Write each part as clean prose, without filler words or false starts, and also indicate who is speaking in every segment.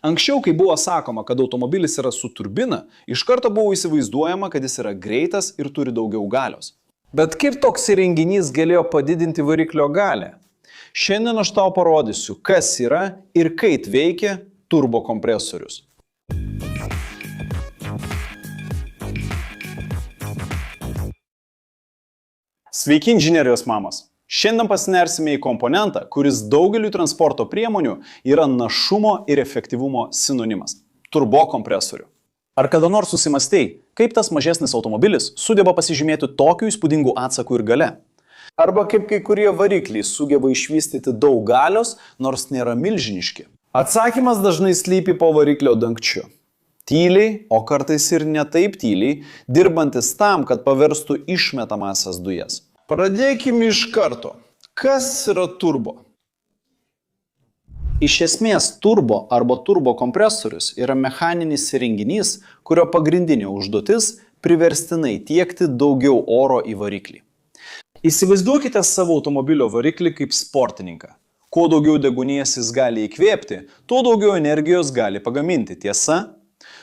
Speaker 1: Anksčiau, kai buvo sakoma, kad automobilis yra su turbina, iš karto buvo įsivaizduojama, kad jis yra greitas ir turi daugiau galios. Bet kaip toks įrenginys galėjo padidinti variklio galią? Šiandien aš tau parodysiu, kas yra ir kaip veikia turbokompresorius. Sveiki, inžinerijos mamos! Šiandien pasinersime į komponentą, kuris daugeliu transporto priemonių yra našumo ir efektyvumo sinonimas – turbokompresorių. Ar kada nors susimastei, kaip tas mažesnis automobilis sugeba pasižymėti tokiu įspūdingu atsaku ir gale? Arba kaip kai kurie varikliai sugeba išvystyti daug galios, nors nėra milžiniški? Atsakymas dažnai slypi po variklio dangčiu. Tyliai, o kartais ir ne taip tyliai, dirbantis tam, kad paverstų išmetamąsias dujas. Pradėkime iš karto. Kas yra turbo? Iš esmės, turbo arba turbokompresorius yra mechaninis įrenginys, kurio pagrindinė užduotis priverstinai tiekti daugiau oro į variklį. Įsivaizduokite savo automobilio variklį kaip sportininką. Kuo daugiau deguonies jis gali įkvėpti, tuo daugiau energijos gali pagaminti. Tiesa?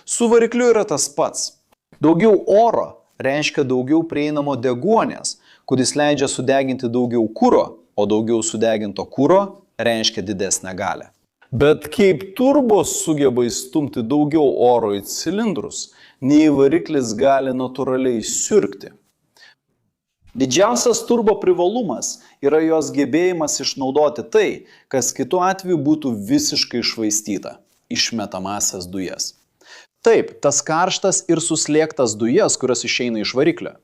Speaker 1: Su varikliu yra tas pats. Daugiau oro reiškia daugiau prieinamo deguonies, kuris leidžia sudeginti daugiau kuro, o daugiau sudeginto kuro reiškia didesnę galią. Bet kaip turbo sugeba įstumti daugiau oro į cilindrus, nei variklis gali natūraliai siurbti? Didžiausias turbo privalumas yra jos gebėjimas išnaudoti tai, kas kitu atveju būtų visiškai iššvaistyta – išmetamąsias dujas. Taip, tas karštas ir suslėgtas dujas, kurios išeina iš variklio.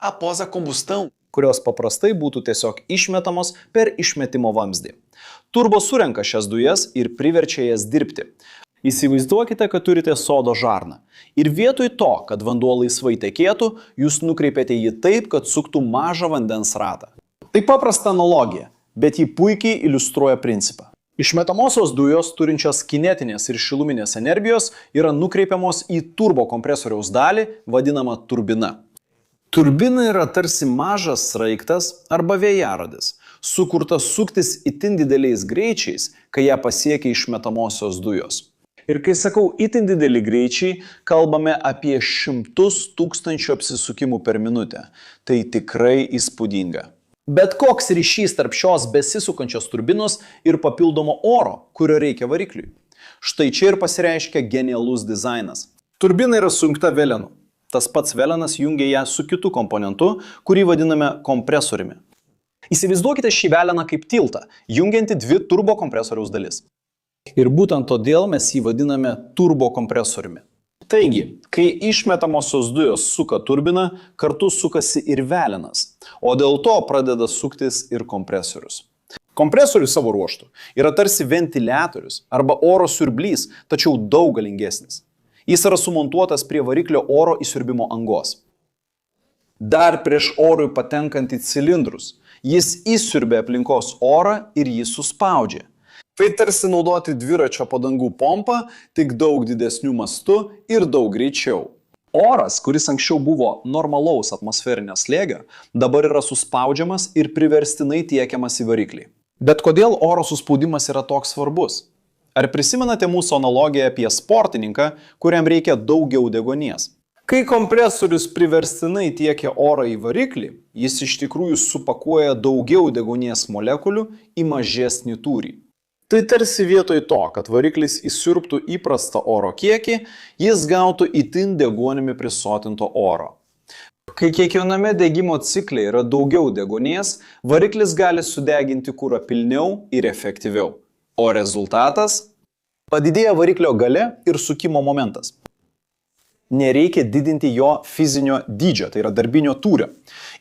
Speaker 1: Após a combustão, kurios paprastai būtų tiesiog išmetamos per išmetimo vamzdį. Turbo surenka šias dujas ir priverčia jas dirbti. Įsivaizduokite, kad turite sodo žarną. Ir vietoj to, kad vanduo laisvai tekėtų, jūs nukreipiate jį taip, kad suktų mažą vandens ratą. Tai paprasta analogija, bet ji puikiai iliustruoja principą. Išmetamosios dujos, turinčios kinetinės ir šiluminės energijos, yra nukreipiamos į turbokompresoriaus dalį, vadinamą turbina. Turbina yra tarsi mažas sraigtas arba vėjarodis, sukurtas suktis itin dideliais greičiais, kai ją pasiekia išmetamosios dujos. Ir kai sakau itin dideli greičiai, kalbame apie 100 000 apsisukimų per minutę. Tai tikrai įspūdinga. Bet koks ryšys tarp šios besisukančios turbinos ir papildomo oro, kurio reikia varikliui? Štai čia ir pasireiškia genialus dizainas. Turbina yra sujungta velenu. Tas pats velenas jungia ją su kitu komponentu, kurį vadiname kompresoriumi. Įsivaizduokite šį veleną kaip tiltą, jungianti dvi turbokompresoriaus dalis. Ir būtent todėl mes jį vadiname turbokompresoriumi. Taigi, kai išmetamosios dujos suka turbiną, kartu sukasi ir velenas, o dėl to pradeda suktis ir kompresorius. Kompresorius savo ruožtu yra tarsi ventiliatorius arba oro siurblys, tačiau daug galingesnis. Jis yra sumontuotas prie variklio oro įsiurbimo angos. Dar prieš orui patenkant į cilindrus, jis įsiurbia aplinkos orą ir jį suspaudžia. Tai tarsi naudoti dviračio padangų pompą, tik daug didesnių mastų ir daug greičiau. Oras, kuris anksčiau buvo normalaus atmosferinio slėgio, dabar yra suspaudžiamas ir priverstinai tiekiamas į variklį. Bet kodėl oro suspaudimas yra toks svarbus? Ar prisimenate mūsų analogiją apie sportininką, kuriam reikia daugiau deguonies? Kai kompresorius priverstinai tiekia orą į variklį, jis iš tikrųjų supakuoja daugiau deguonies molekulių į mažesnį tūrį. Tai tarsi vietoj to, kad variklis įsiurbtų įprastą oro kiekį, jis gautų itin deguonimi prisotinto oro. Kai kiekviename degimo cikle yra daugiau deguonies, variklis gali sudeginti kurą pilniau ir efektyviau. O rezultatas? Padidėja variklio galia ir sukimo momentas. Nereikia didinti jo fizinio dydžio, tai yra darbinio tūrio.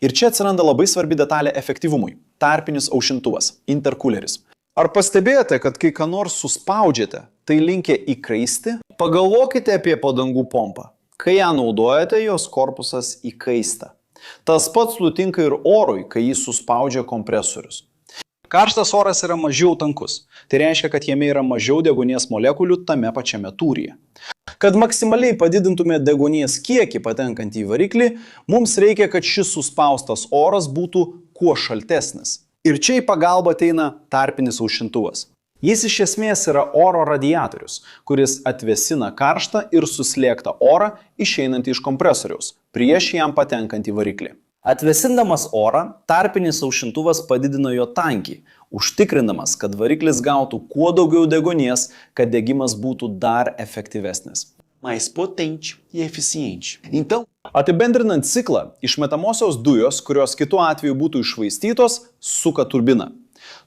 Speaker 1: Ir čia atsiranda labai svarbi detalė efektyvumui – tarpinis aušintuvas, interkuleris. Ar pastebėjote, kad kai ką nors suspaudžiate, tai linkia įkaisti? Pagalvokite apie padangų pompą. Kai ją naudojate, jos korpusas įkaista. Tas pats nutinka ir orui, kai jį suspaudžia kompresorius. Karštas oras yra mažiau tankus. Tai reiškia, kad jame yra mažiau deguonies molekulių tame pačiame tūryje. Kad maksimaliai padidintume deguonies kiekį patenkant į variklį, mums reikia, kad šis suspaustas oras būtų kuo šaltesnis. Ir čia į pagalbą ateina tarpinis aušintuvas. Jis iš esmės yra oro radiatorius, kuris atvėsina karštą ir suslėgtą orą išeinantį iš kompresoriaus, prieš jam patenkant į variklį.
Speaker 2: Atvėsindamas orą, tarpinis aušintuvas padidina jo tankį, užtikrindamas, kad variklis gautų kuo daugiau deguonies, kad degimas būtų dar efektyvesnis.
Speaker 3: Mais potente e eficiente. Então,
Speaker 1: Apibendrinant ciklą, išmetamosios dujos, kurios kitu atveju būtų iššvaistytos, suka turbiną.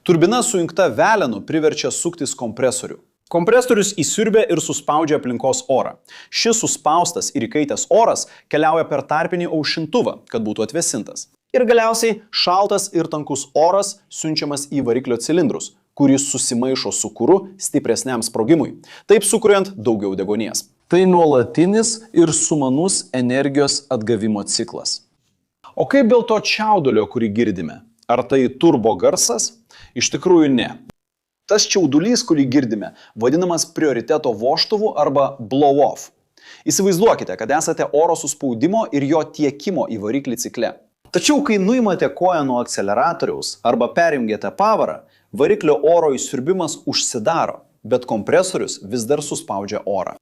Speaker 1: Turbina sujungta velenu priverčia suktis kompresorių. Kompresorius įsiurbia ir suspaudžia aplinkos orą. Šis suspaustas ir įkaitęs oras keliauja per tarpinį aušintuvą, kad būtų atvėsintas. Ir galiausiai šaltas ir tankus oras siunčiamas į variklio cilindrus, kuris susimaišo su kuru stipresniam sprogimui, taip sukuriant daugiau deguonies. Tai nuolatinis ir sumanus energijos atgavimo ciklas. O kaip dėl to čiaudulio, kurį girdime? Ar tai turbo garsas? Iš tikrųjų ne. Tas čiaudulys, kurį girdime, vadinamas prioriteto vožtuvu arba blow-off. Įsivaizduokite, kad esate oro suspaudimo ir jo tiekimo į variklį cikle. Tačiau, kai nuimate koją nuo akceleratoriaus arba perjungiate pavarą, variklio oro įsiurbimas užsidaro, bet kompresorius vis dar suspaudžia orą.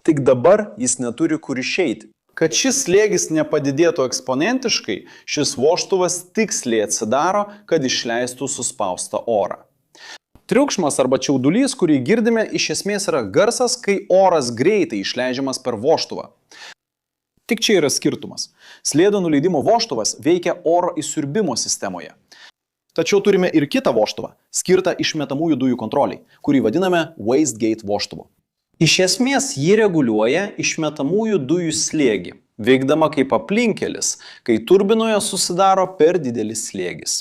Speaker 1: Tik dabar jis neturi kur išeiti. Kad šis slėgis nepadidėtų eksponentiškai, šis vožtuvas tiksliai atsidaro, kad išleistų suspaustą orą. Triukšmas arba čiaudulys, kurį girdime, iš esmės yra garsas, kai oras greitai išleidžiamas per vožtuvą. Tik čia yra skirtumas. Slėgio nuleidimo vožtuvas veikia oro įsiurbimo sistemoje. Tačiau turime ir kitą vožtuvą, skirtą išmetamųjų dujų kontroliai, kurį vadiname wastegate vožtuvu. Iš esmės jį reguliuoja išmetamųjų dujų slėgį, veikdama kaip aplinkelis, kai turbinoje susidaro per didelis slėgis.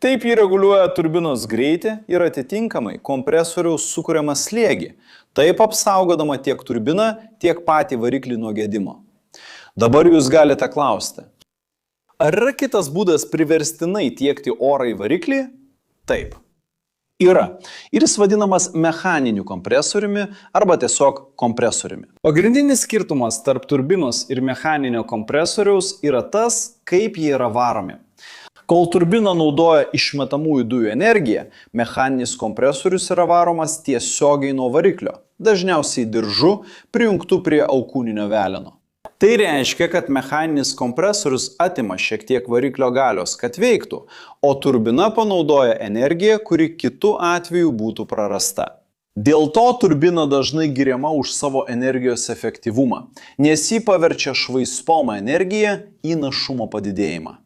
Speaker 1: Taip jį reguliuoja turbinos greitį ir atitinkamai kompresoriaus sukuriamą slėgį, taip apsaugodama tiek turbiną, tiek patį variklį nuo gedimo. Dabar jūs galite klausti, ar yra kitas būdas priverstinai tiekti orą į variklį? Taip. Yra. Ir jis vadinamas mechaniniu kompresoriumi arba tiesiog kompresoriumi. Pagrindinis skirtumas tarp turbinos ir mechaninio kompresoriaus yra tas, kaip jie yra varomi. Kol turbina naudoja išmetamųjų dujų energiją, mechaninis kompresorius yra varomas tiesiogiai nuo variklio, dažniausiai diržu, prijungtų prie alkūninio veleno. Tai reiškia, kad mechaninis kompresorius atima šiek tiek variklio galios, kad veiktų, o turbina panaudoja energiją, kuri kitu atveju būtų prarasta. Dėl to turbina dažnai giriama už savo energijos efektyvumą, nes ji paverčia švaistomą energiją į našumo padidėjimą.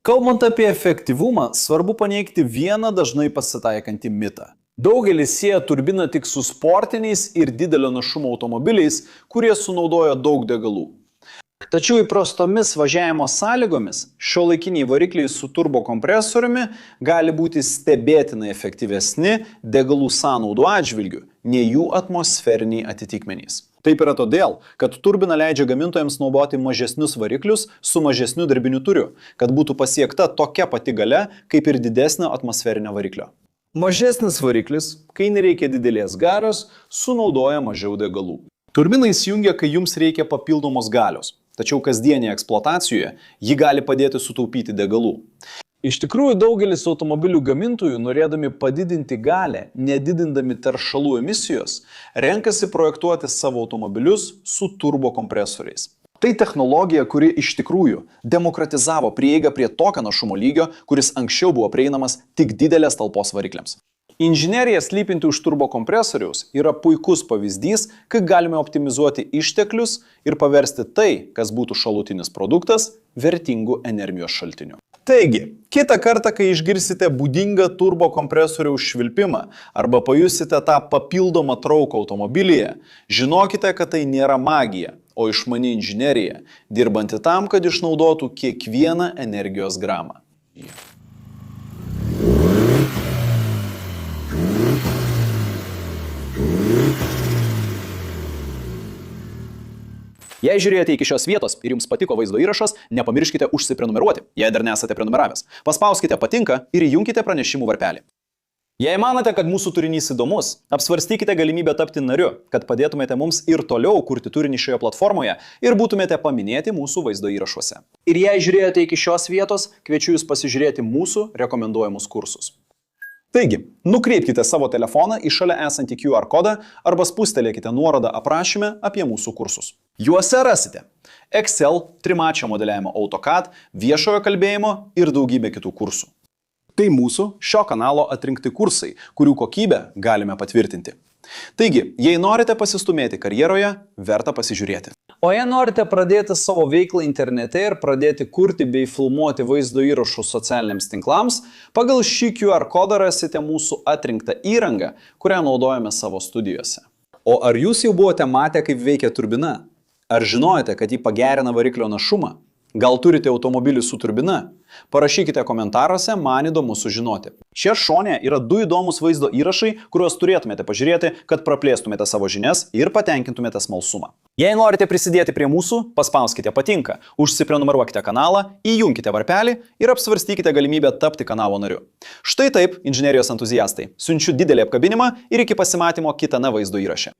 Speaker 1: Kalbant apie efektyvumą, svarbu paneigti vieną dažnai pasitaikantį mitą. Daugelis sieja turbiną tik su sportiniais ir didelio našumo automobiliais, kurie sunaudoja daug degalų. Tačiau įprastomis važiavimo sąlygomis šiuolaikiniai varikliai su turbokompresoriumi gali būti stebėtinai efektyvesni degalų sąnaudų atžvilgiu nei jų atmosferiniai atitikmenys. Taip yra todėl, kad turbina leidžia gamintojams naudoti mažesnius variklius su mažesniu darbiniu turiu, kad būtų pasiekta tokia pati galia kaip ir didesnio atmosferinio variklio. Mažesnis variklis, kai nereikia didelės galios, sunaudoja mažiau degalų. Turbina įsijungia, kai jums reikia papildomos galios. Tačiau kasdienėje eksploatacijoje ji gali padėti sutaupyti degalų. Iš tikrųjų, daugelis automobilių gamintojų, norėdami padidinti galią, nedidindami teršalų emisijos, renkasi projektuoti savo automobilius su turbokompresoriais. Tai technologija, kuri iš tikrųjų demokratizavo prieigą prie tokio našumo lygio, kuris anksčiau buvo prieinamas tik didelės talpos varikliams. Inžinerija slypinti už turbokompresoriaus yra puikus pavyzdys, kaip galime optimizuoti išteklius ir paversti tai, kas būtų šalutinis produktas, vertingų energijos šaltiniu. Taigi, kitą kartą, kai išgirsite būdingą turbokompresoriaus švilpimą arba pajusite tą papildomą trauką automobilyje, žinokite, kad tai nėra magija, o išmani inžinerija, dirbanti tam, kad išnaudotų kiekvieną energijos gramą. Jei žiūrėjote iki šios vietos ir jums patiko vaizdo įrašas, nepamirškite užsiprenumeruoti, jei dar nesate prenumeravęs. Paspauskite patinka ir įjunkite pranešimų varpelį. Jei manote, kad mūsų turinys įdomus, apsvarstykite galimybę tapti nariu, kad padėtumėte mums ir toliau kurti turinį šioje platformoje ir būtumėte paminėti mūsų vaizdo įrašuose. Ir jei žiūrėjote iki šios vietos, kviečiu jūs pasižiūrėti mūsų rekomenduojamus kursus. Taigi, nukreipkite savo telefoną į šalia esantį QR kodą arba spustelėkite nuorodą aprašyme apie mūsų kursus. Juose rasite Excel, trimačio modeliavimo AutoCAD, viešojo kalbėjimo ir daugybę kitų kursų. Tai mūsų šio kanalo atrinkti kursai, kurių kokybę galime patvirtinti. Taigi, jei norite pasistumėti karjeroje, verta pasižiūrėti.
Speaker 2: O jei norite pradėti savo veiklą internete ir pradėti kurti bei filmuoti vaizdo įrašus socialiniams tinklams, pagal šį QR kodą rasite mūsų atrinktą įrangą, kurią naudojame savo studijose.
Speaker 1: O ar jūs jau buvote matę, kaip veikia turbina? Ar žinojate, kad ji pagerina variklio našumą? Gal turite automobilį su turbina? Parašykite komentaruose, man įdomu sužinoti. Šie šone yra 2 įdomus vaizdo įrašai, kuriuos turėtumėte pažiūrėti, kad praplėstumėte savo žinias ir patenkintumėte smalsumą. Jei norite prisidėti prie mūsų, paspauskite patinka, užsiprenumeruokite kanalą, įjunkite varpelį ir apsvarstykite galimybę tapti kanalo nariu. Štai taip, inžinerijos entuziastai, siunčiu didelį apkabinimą ir iki pasimatymo kitame vaizdo įraše.